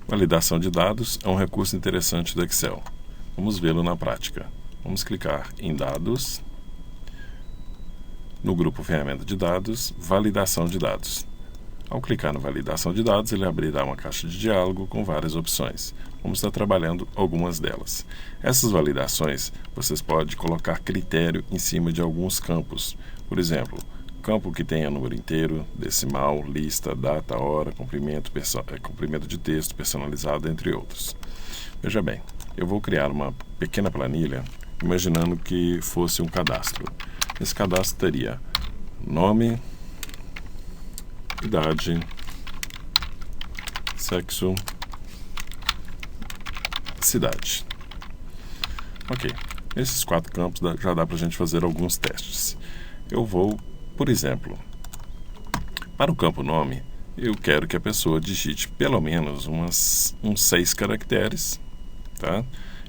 Validação de dados é um recurso interessante do Excel. Vamos vê-lo na prática. Vamos clicar em Dados, no grupo Ferramenta de Dados, Validação de Dados. Ao clicar no Validação de Dados, ele abrirá uma caixa de diálogo com várias opções. Vamos estar trabalhando algumas delas. Essas validações, vocês podem colocar critério em cima de alguns campos. Por exemplo, campo que tenha número inteiro, decimal, lista, data, hora, comprimento de texto personalizado, entre outros. Veja bem, eu vou criar uma pequena planilha, imaginando que fosse um cadastro. Esse cadastro teria nome, idade, sexo, cidade. Ok, nesses 4 campos já dá para a gente fazer alguns testes. Eu vou, por exemplo, para o campo nome, eu quero que a pessoa digite pelo menos uns 6 caracteres, tá?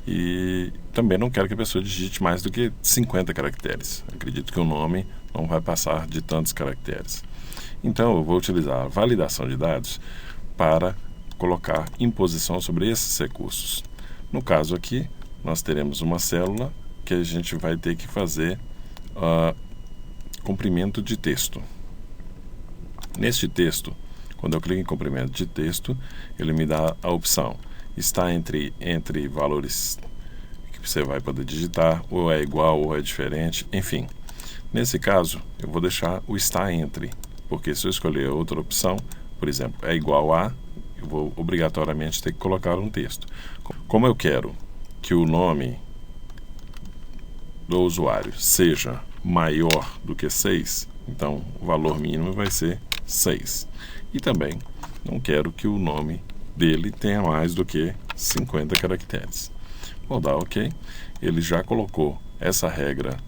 E também não quero que a pessoa digite mais do que 50 caracteres. Acredito que o nome não vai passar de tantos caracteres. Então, eu vou utilizar a validação de dados para colocar imposição sobre esses recursos. No caso aqui, nós teremos uma célula que a gente vai ter que fazer comprimento de texto. Neste texto, quando eu clico em comprimento de texto, ele me dá a opção. Está entre valores que você vai poder digitar, ou é igual, ou é diferente, enfim. Nesse caso, eu vou deixar o está entre, porque se eu escolher outra opção, por exemplo, é igual a, eu vou obrigatoriamente ter que colocar um texto. Como eu quero que o nome do usuário seja maior do que 6, então o valor mínimo vai ser 6. E também não quero que o nome dele tenha mais do que 50 caracteres. Vou dar OK. Ele já colocou essa regra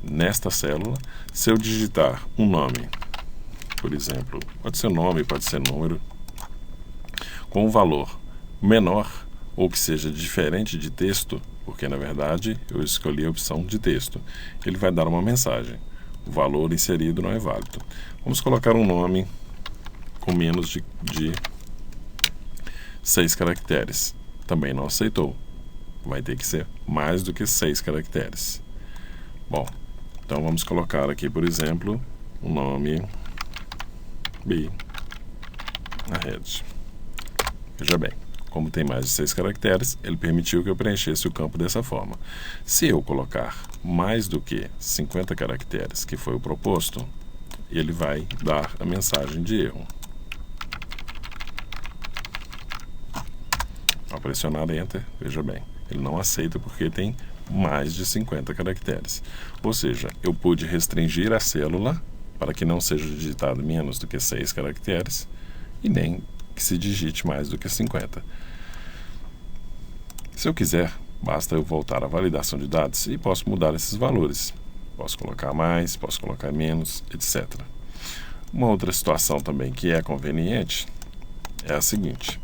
nesta célula. Se eu digitar um nome, por exemplo, pode ser nome, pode ser número, com um valor menor ou que seja diferente de texto, porque na verdade eu escolhi a opção de texto, ele vai dar uma mensagem. O valor inserido não é válido. Vamos colocar um nome com menos de 6 caracteres. Também não aceitou. Vai ter que ser mais do que 6 caracteres. Bom, então vamos colocar aqui, por exemplo, o nome B na rede. Veja bem, como tem mais de 6 caracteres, ele permitiu que eu preenchesse o campo dessa forma. Se eu colocar mais do que 50 caracteres, que foi o proposto, ele vai dar a mensagem de erro. Ao pressionar Enter, veja bem, ele não aceita porque tem mais de 50 caracteres. Ou seja, eu pude restringir a célula para que não seja digitado menos do que 6 caracteres e nem que se digite mais do que 50. Se eu quiser, basta eu voltar à validação de dados e posso mudar esses valores. Posso colocar mais, posso colocar menos, etc. Uma outra situação também que é conveniente é a seguinte.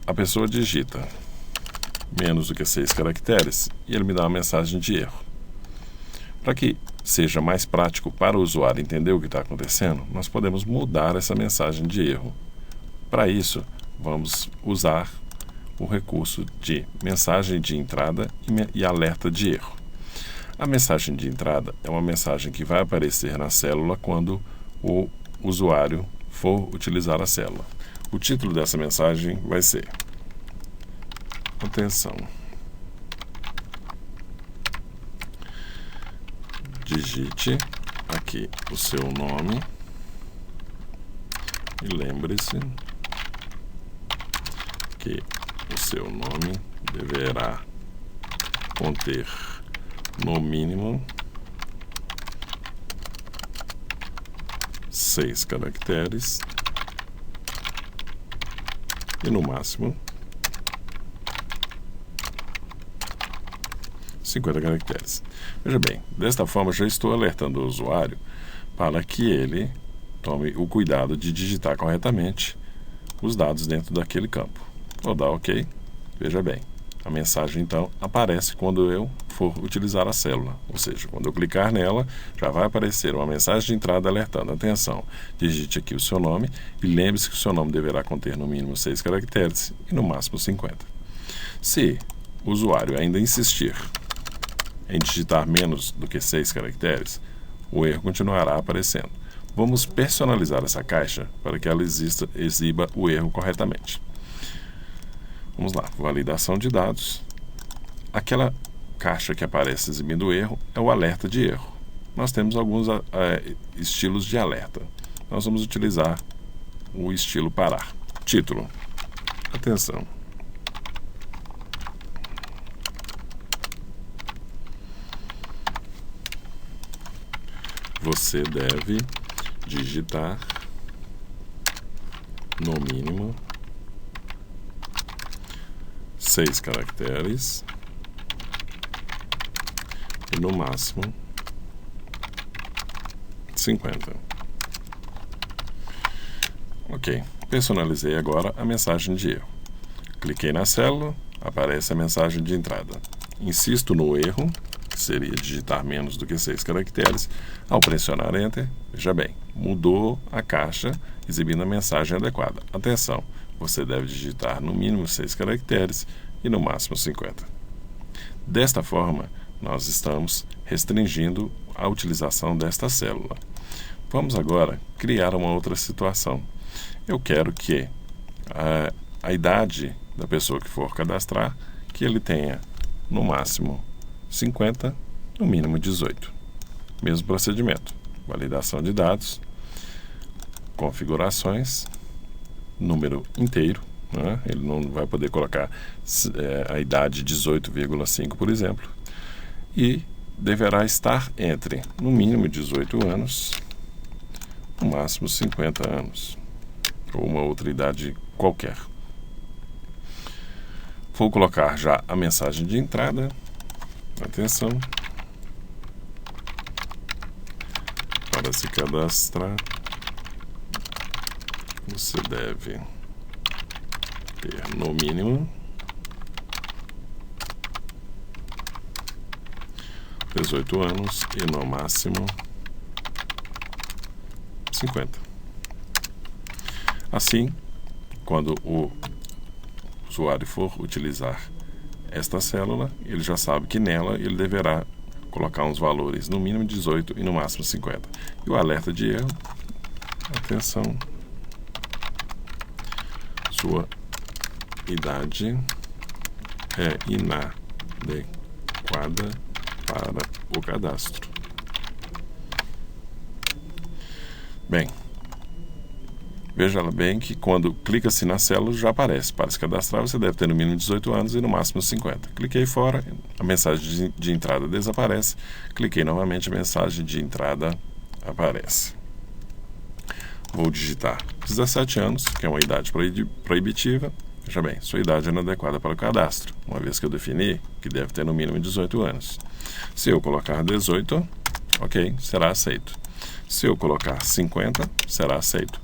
A pessoa digita menos do que 6 caracteres e ele me dá uma mensagem de erro. Para que seja mais prático para o usuário entender o que está acontecendo, nós podemos mudar essa mensagem de erro. Para isso, vamos usar o recurso de mensagem de entrada e alerta de erro. A mensagem de entrada é uma mensagem que vai aparecer na célula quando o usuário for utilizar a célula. O título dessa mensagem vai ser: atenção, digite aqui o seu nome e lembre-se que o seu nome deverá conter no mínimo 6 caracteres e no máximo 50 caracteres. Veja bem, desta forma já estou alertando o usuário para que ele tome o cuidado de digitar corretamente os dados dentro daquele campo. Vou dar OK. Veja bem, a mensagem então aparece quando eu for utilizar a célula. Ou seja, quando eu clicar nela, já vai aparecer uma mensagem de entrada alertando: atenção, digite aqui o seu nome e lembre-se que o seu nome deverá conter no mínimo 6 caracteres e no máximo 50. Se o usuário ainda insistir em digitar menos do que 6 caracteres, o erro continuará aparecendo. Vamos personalizar essa caixa para que ela exiba o erro corretamente. Vamos lá, validação de dados. Aquela caixa que aparece exibindo o erro é o alerta de erro. Nós temos alguns estilos de alerta. Nós vamos utilizar o estilo parar. Título: atenção. Você deve digitar no mínimo 6 caracteres e no máximo 50. Ok, personalizei agora a mensagem de erro. Cliquei na célula, aparece a mensagem de entrada. Insisto no erro, que seria digitar menos do que 6 caracteres. Ao pressionar Enter, veja bem, mudou a caixa exibindo a mensagem adequada. Atenção, você deve digitar no mínimo 6 caracteres e no máximo 50. Desta forma, nós estamos restringindo a utilização desta célula. Vamos agora criar uma outra situação. Eu quero que a idade da pessoa que for cadastrar, que ele tenha no máximo 50, no mínimo 18. Mesmo procedimento. Validação de dados, configurações, número inteiro. Ele não vai poder colocar a idade 18,5, por exemplo. E deverá estar entre, no mínimo, 18 anos, no máximo 50 anos, ou uma outra idade qualquer. Vou colocar já a mensagem de entrada. Atenção. Para se cadastrar, você deve ter no mínimo 18 anos e no máximo 50. Assim, quando o usuário for utilizar esta célula, ele já sabe que nela ele deverá colocar uns valores no mínimo 18 e no máximo 50. E o alerta de erro: atenção, sua idade é inadequada para o cadastro. Bem, veja bem que quando clica-se na célula já aparece: para se cadastrar você deve ter no mínimo 18 anos e no máximo 50. Cliquei fora, a mensagem de entrada desaparece. Cliquei novamente, a mensagem de entrada aparece. Vou digitar 17 anos, que é uma idade proibitiva. Veja bem, sua idade é inadequada para o cadastro, uma vez que eu defini que deve ter no mínimo 18 anos. Se eu colocar 18, ok, será aceito. Se eu colocar 50, será aceito.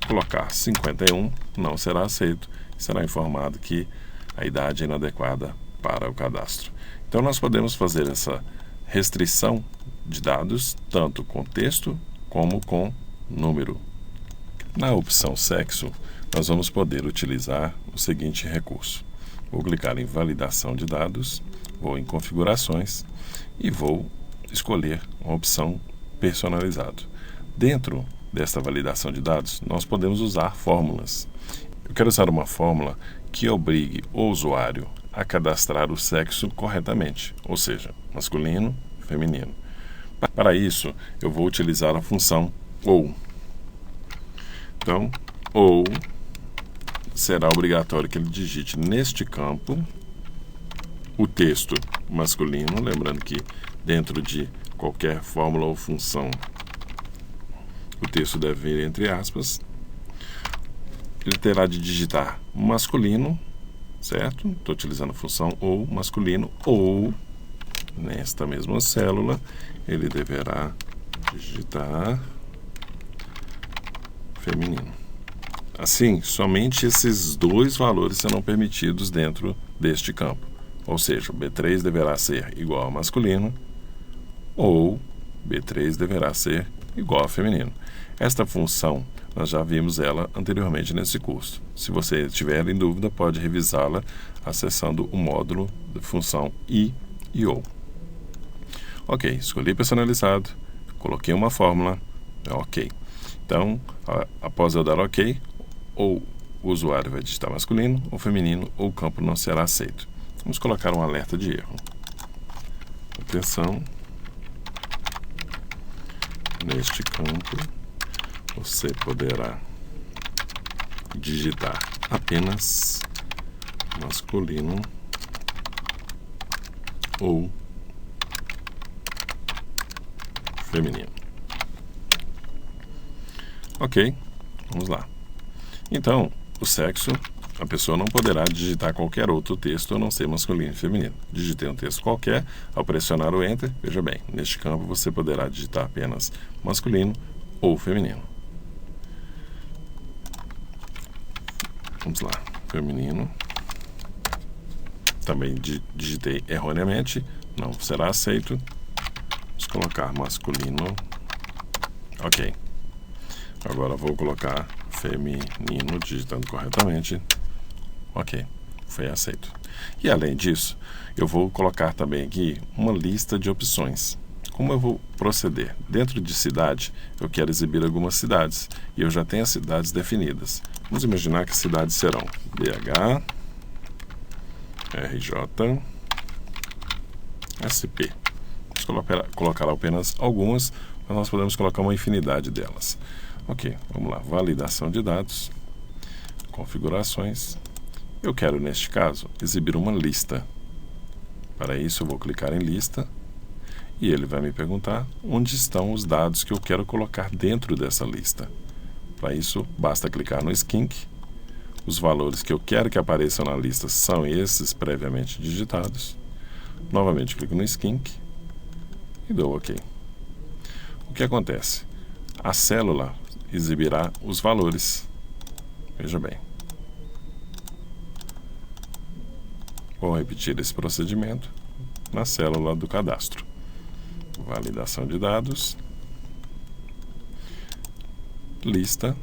Colocar 51, não será aceito. Será informado que a idade é inadequada para o cadastro. Então, nós podemos fazer essa restrição de dados tanto com texto como com número. Na opção sexo, nós vamos poder utilizar o seguinte recurso. Vou clicar em validação de dados, vou em configurações e vou escolher uma opção personalizado. Dentro desta validação de dados, nós podemos usar fórmulas. Eu quero usar uma fórmula que obrigue o usuário a cadastrar o sexo corretamente, ou seja, masculino, feminino. Para isso, eu vou utilizar a função OU. Então, OU será obrigatório que ele digite neste campo o texto masculino, lembrando que dentro de qualquer fórmula ou função o texto deve vir entre aspas. Ele terá de digitar masculino, certo? Estou utilizando a função ou masculino, ou nesta mesma célula ele deverá digitar feminino. Assim, somente esses dois valores serão permitidos dentro deste campo. Ou seja, o B3 deverá ser igual a masculino ou B3 deverá ser igual a feminino. Esta função, nós já vimos ela anteriormente nesse curso. Se você tiver em dúvida, pode revisá-la acessando o módulo de função I e OU. Ok, escolhi personalizado, coloquei uma fórmula, ok. Então, após eu dar ok, ou o usuário vai digitar masculino ou feminino, ou o campo não será aceito. Vamos colocar um alerta de erro. Atenção, neste campo você poderá digitar apenas masculino ou feminino. Ok, vamos lá. Então, o sexo, a pessoa não poderá digitar qualquer outro texto a não ser masculino e feminino. Digitei um texto qualquer, ao pressionar o Enter, veja bem, neste campo você poderá digitar apenas masculino ou feminino. Vamos lá, feminino. Também digitei erroneamente, não será aceito. Vamos colocar masculino. Ok. Agora vou colocar feminino, digitando corretamente. Ok, foi aceito. E além disso, eu vou colocar também aqui uma lista de opções. Como eu vou proceder? Dentro de cidade, eu quero exibir algumas cidades. E eu já tenho as cidades definidas. Vamos imaginar que as cidades serão BH, RJ, SP. Vamos colocar apenas algumas, mas nós podemos colocar uma infinidade delas. Ok, vamos lá. Validação de dados, configurações. Eu quero, neste caso, exibir uma lista. Para isso, eu vou clicar em lista e ele vai me perguntar onde estão os dados que eu quero colocar dentro dessa lista. Para isso, basta clicar no Skink. Os valores que eu quero que apareçam na lista são esses previamente digitados. Novamente, clico no Skink e dou OK. O que acontece? A célula exibirá os valores. Veja bem. Vou repetir esse procedimento na célula do cadastro. Validação de dados. Lista.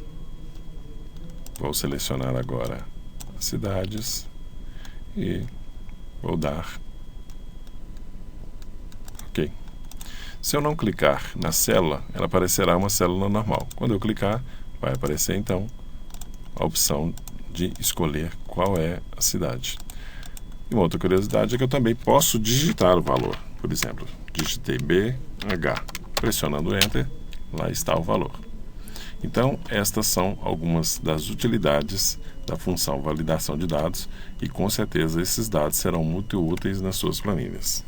Vou selecionar agora as cidades e vou dar OK. Se eu não clicar na célula, ela aparecerá uma célula normal. Quando eu clicar, vai aparecer então a opção de escolher qual é a cidade. E uma outra curiosidade é que eu também posso digitar o valor. Por exemplo, digitei BH, pressionando o Enter, lá está o valor. Então, estas são algumas das utilidades da função validação de dados e com certeza esses dados serão muito úteis nas suas planilhas.